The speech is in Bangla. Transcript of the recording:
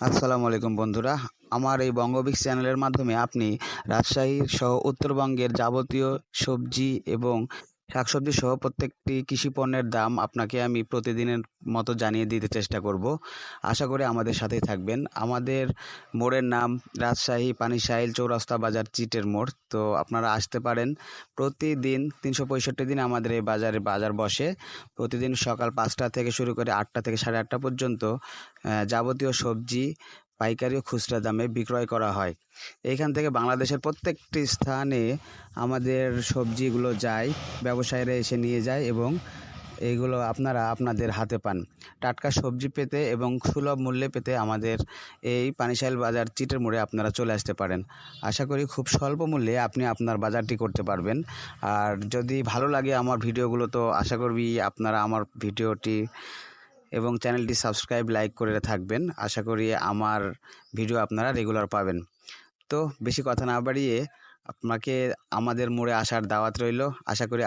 আসসালামু আলাইকুম বন্ধুরা, আমার এই বঙ্গবিক্স চ্যানেলের মাধ্যমে আপনি রাজশাহী সহ উত্তরবঙ্গের যাবতীয় সবজি এবং শাকসবজি সহ প্রত্যেকটি কৃষি পণ্যের দাম আপনাকে আমি প্রতিদিনের মতো জানিয়ে দিতে চেষ্টা করব। আশা করি আমাদের সাথেই থাকবেন। আমাদের মোড়ের নাম রাজশাহী পানিসাহিল চৌরাস্তা বাজার চিটের মোড়। তো আপনারা আসতে পারেন। প্রতিদিন ৩৬৫ দিন আমাদের এই বাজার বসে। প্রতিদিন সকাল ৫টা থেকে শুরু করে ৮টা থেকে ৮:৩০ পর্যন্ত যাবতীয় সবজি পাইকারি ও খুচরা দামে বিক্রয় করা হয়। এইখান থেকে বাংলাদেশের প্রত্যেকটি স্থানে আমাদের সবজিগুলো যায়, ব্যবসায়ীরা এসে নিয়ে যায় এবং এইগুলো আপনারা আপনাদের হাতে পান। টাটকা সবজি পেতে এবং সুলভ মূল্যে পেতে আমাদের এই পানিসাহিল বাজার চিটের মোড়ে আপনারা চলে আসতে পারেন। আশা করি খুব স্বল্প মূল্যে আপনি আপনার বাজারটি করতে পারবেন। আর যদি ভালো লাগে আমার ভিডিওগুলো, তো আশা করবি আপনারা আমার ভিডিওটি এবং চ্যানেলটি সাবস্ক্রাইব লাইক করে থাকবেন। আশা করি আমার ভিডিও আপনারা রেগুলার পাবেন। তো বেশি কথা না বাড়িয়ে আপনাকে আমাদের মোড়ে আসার দাওয়াত রইল। আশা করি